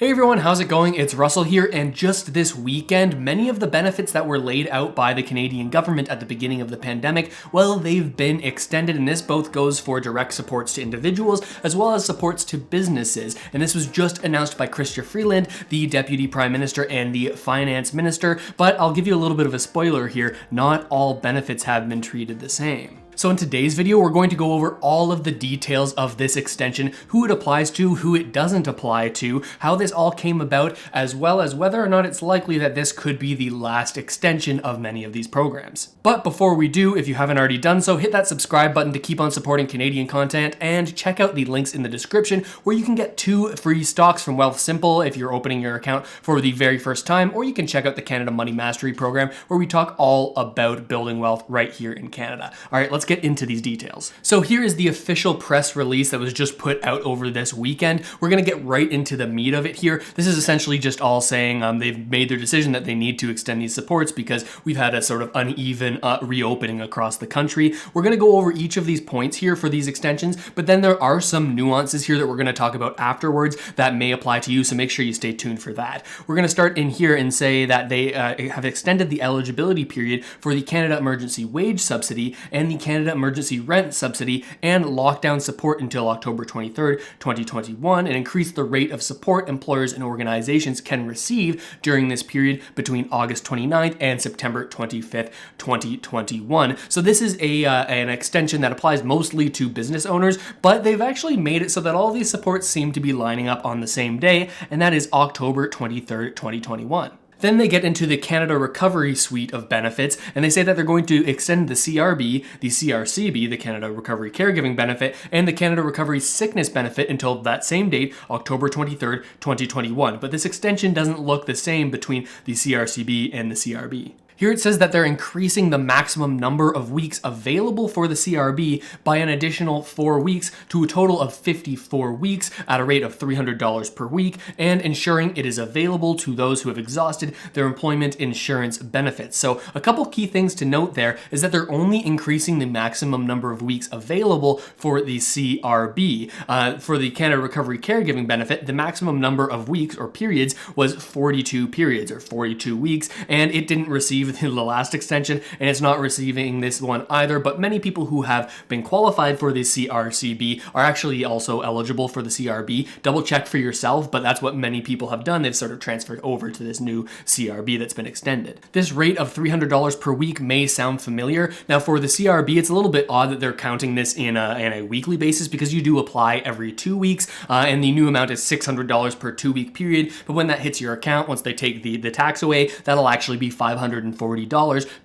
Hey everyone, how's it going? It's Russell here, and just this weekend, many of the benefits that were laid out by the Canadian government at the beginning of the pandemic, well, they've been extended, and this both goes for direct supports to individuals as well as supports to businesses. And this was just announced by Chrystia Freeland, the Deputy Prime Minister and the Finance Minister, but I'll give you a little bit of a spoiler here, not all benefits have been treated the same. So in today's video, we're going to go over all of the details of this extension, who it applies to, who it doesn't apply to, how this all came about, as well as whether or not it's likely that this could be the last extension of many of these programs. But before we do, if you haven't already done so, hit that subscribe button to keep on supporting Canadian content, and check out the links in the description where you can get 2 free stocks from Wealthsimple if you're opening your account for the very first time, or you can check out the Canada Money Mastery program where we talk all about building wealth right here in Canada. All right, let's get into these details. So here is the official press release that was just put out over this weekend. We're gonna get right into the meat of it here. This is essentially just all saying they've made their decision that they need to extend these supports because we've had a sort of uneven reopening across the country. We're gonna go over each of these points here for these extensions, but then there are some nuances here that we're gonna talk about afterwards that may apply to you, so make sure you stay tuned for that. We're gonna start in here and say that they have extended the eligibility period for the Canada Emergency Wage Subsidy and the Canada Emergency Rent Subsidy and lockdown support until October 23rd, 2021, and increased the rate of support employers and organizations can receive during this period between August 29th and September 25th, 2021. So this is an extension that applies mostly to business owners, but they've actually made it so that all these supports seem to be lining up on the same day, and that is October 23rd, 2021. Then they get into the Canada Recovery suite of benefits, and they say that they're going to extend the CRB, the CRCB, the Canada Recovery Caregiving Benefit, and the Canada Recovery Sickness Benefit until that same date, October 23rd, 2021. But this extension doesn't look the same between the CRCB and the CRB. Here it says that they're increasing the maximum number of weeks available for the CRB by an additional 4 weeks to a total of 54 weeks at a rate of $300 per week, and ensuring it is available to those who have exhausted their employment insurance benefits. So a couple key things to note there is that they're only increasing the maximum number of weeks available for the CRB. For the Canada Recovery Caregiving Benefit, the maximum number of weeks or periods was 42 periods or 42 weeks, and it didn't receive the last extension, and it's not receiving this one either, but many people who have been qualified for the CRCB are actually also eligible for the CRB. Double check for yourself, but that's what many people have done. They've sort of transferred over to this new CRB that's been extended. This rate of $300 per week may sound familiar. Now for the CRB, it's a little bit odd that they're counting this in a weekly basis because you do apply every 2 weeks, and the new amount is $600 per 2-week period, but when that hits your account, once they take the tax away, that'll actually be $540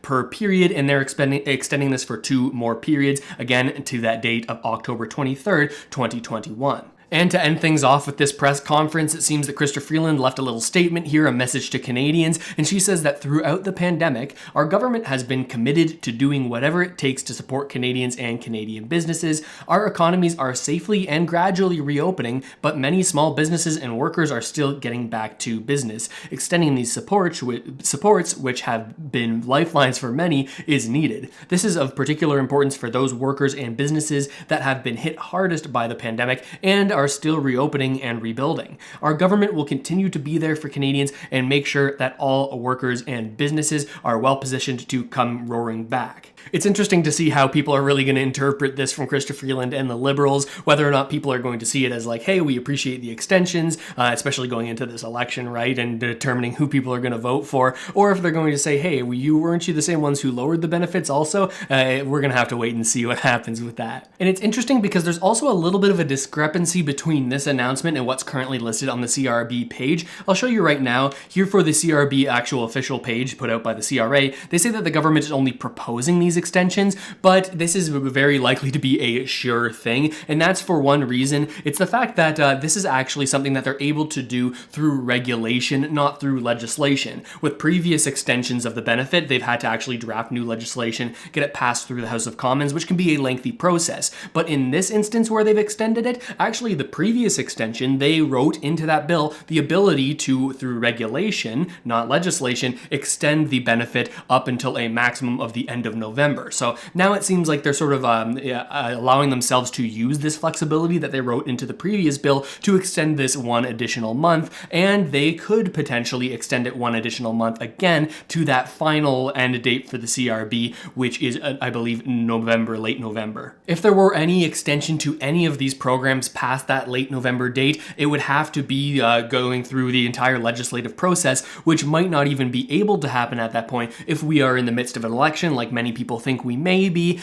per period, and they're extending this for 2 more periods, again to that date of October 23rd, 2021. And to end things off with this press conference, it seems that Chrystia Freeland left a little statement here, a message to Canadians, and she says that throughout the pandemic, our government has been committed to doing whatever it takes to support Canadians and Canadian businesses. Our economies are safely and gradually reopening, but many small businesses and workers are still getting back to business. Extending these supports, which have been lifelines for many, is needed. This is of particular importance for those workers and businesses that have been hit hardest by the pandemic and are still reopening and rebuilding. Our government will continue to be there for Canadians and make sure that all workers and businesses are well positioned to come roaring back. It's interesting to see how people are really going to interpret this from Chrystia Freeland and the Liberals, whether or not people are going to see it as like, hey, we appreciate the extensions, especially going into this election, right, and determining who people are going to vote for, or if they're going to say, hey, weren't you the same ones who lowered the benefits also? We're going to have to wait and see what happens with that. And it's interesting because there's also a little bit of a discrepancy between this announcement and what's currently listed on the CRB page. I'll show you right now. Here for the CRB actual official page put out by the CRA, they say that the government is only proposing these extensions, but this is very likely to be a sure thing, and that's for one reason. It's the fact that this is actually something that they're able to do through regulation, not through legislation. With previous extensions of the benefit, they've had to actually draft new legislation, get it passed through the House of Commons, which can be a lengthy process. But in this instance where they've extended it, actually the previous extension, they wrote into that bill the ability to, through regulation, not legislation, extend the benefit up until a maximum of the end of November November. So now it seems like they're sort of allowing themselves to use this flexibility that they wrote into the previous bill to extend this one additional month, and they could potentially extend it one additional month again to that final end date for the CRB, which is, I believe, November, late November. If there were any extension to any of these programs past that late November date, it would have to be going through the entire legislative process, which might not even be able to happen at that point if we are in the midst of an election, like many people think we may be,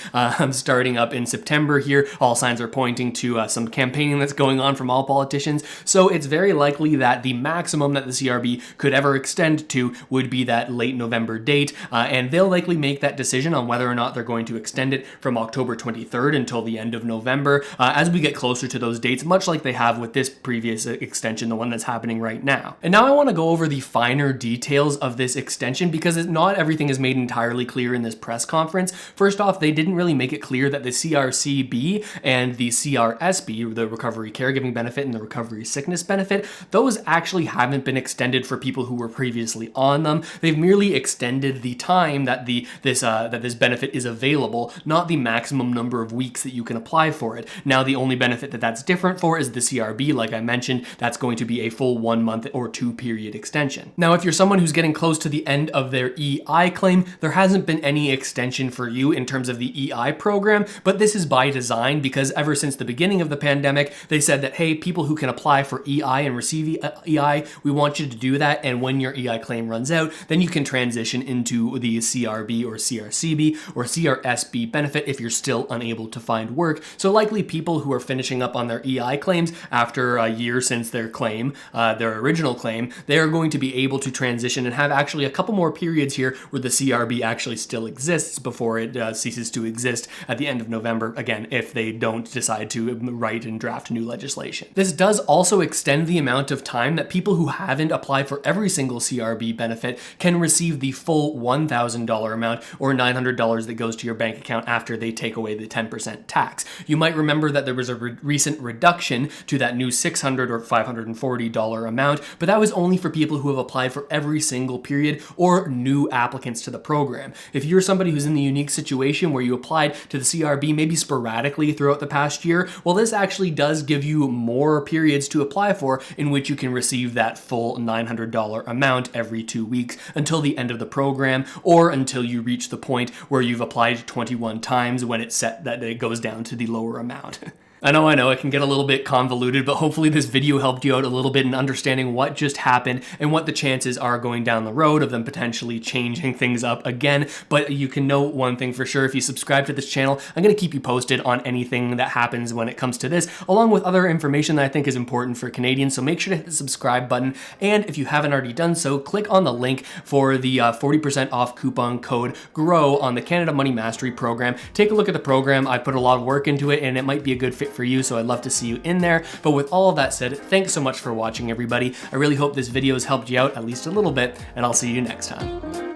starting up in September here. All signs are pointing to some campaigning that's going on from all politicians, so it's very likely that the maximum that the CRB could ever extend to would be that late November date, and they'll likely make that decision on whether or not they're going to extend it from October 23rd until the end of November as we get closer to those dates, much like they have with this previous extension, the one that's happening right now. And now I want to go over the finer details of this extension because not everything is made entirely clear in this press conference. First off, they didn't really make it clear that the CRCB and the CRSB, the Recovery Caregiving Benefit and the Recovery Sickness Benefit, those actually haven't been extended for people who were previously on them. They've merely extended the time that this benefit is available, not the maximum number of weeks that you can apply for it. Now, the only benefit that's different for is the CRB. Like I mentioned, that's going to be a full 1 month or 2 period extension. Now, if you're someone who's getting close to the end of their EI claim, there hasn't been any extension for you in terms of the EI program, but this is by design because ever since the beginning of the pandemic, they said that, hey, people who can apply for EI and receive EI, we want you to do that, and when your EI claim runs out, then you can transition into the CRB or CRCB or CRSB benefit if you're still unable to find work. So likely people who are finishing up on their EI claims after a year since their claim, their original claim, they are going to be able to transition and have actually a couple more periods here where the CRB actually still exists before it ceases to exist at the end of November, again, if they don't decide to write and draft new legislation. This does also extend the amount of time that people who haven't applied for every single CRB benefit can receive the full $1,000 amount or $900 that goes to your bank account after they take away the 10% tax. You might remember that there was a recent reduction to that new $600 or $540 amount, but that was only for people who have applied for every single period or new applicants to the program. If you're somebody who's in the unique situation where you applied to the CRB maybe sporadically throughout the past year, well, this actually does give you more periods to apply for in which you can receive that full $900 amount every 2 weeks until the end of the program or until you reach the point where you've applied 21 times when it's set that it goes down to the lower amount. I know, it can get a little bit convoluted, but hopefully this video helped you out a little bit in understanding what just happened and what the chances are going down the road of them potentially changing things up again. But you can know one thing for sure, if you subscribe to this channel, I'm going to keep you posted on anything that happens when it comes to this, along with other information that I think is important for Canadians, so make sure to hit the subscribe button, and if you haven't already done so, click on the link for the 40% off coupon code GROW on the Canada Money Mastery program. Take a look at the program. I put a lot of work into it, and it might be a good fit for you, so I'd love to see you in there. But with all of that said, thanks so much for watching, everybody. I really hope this video has helped you out at least a little bit, and I'll see you next time.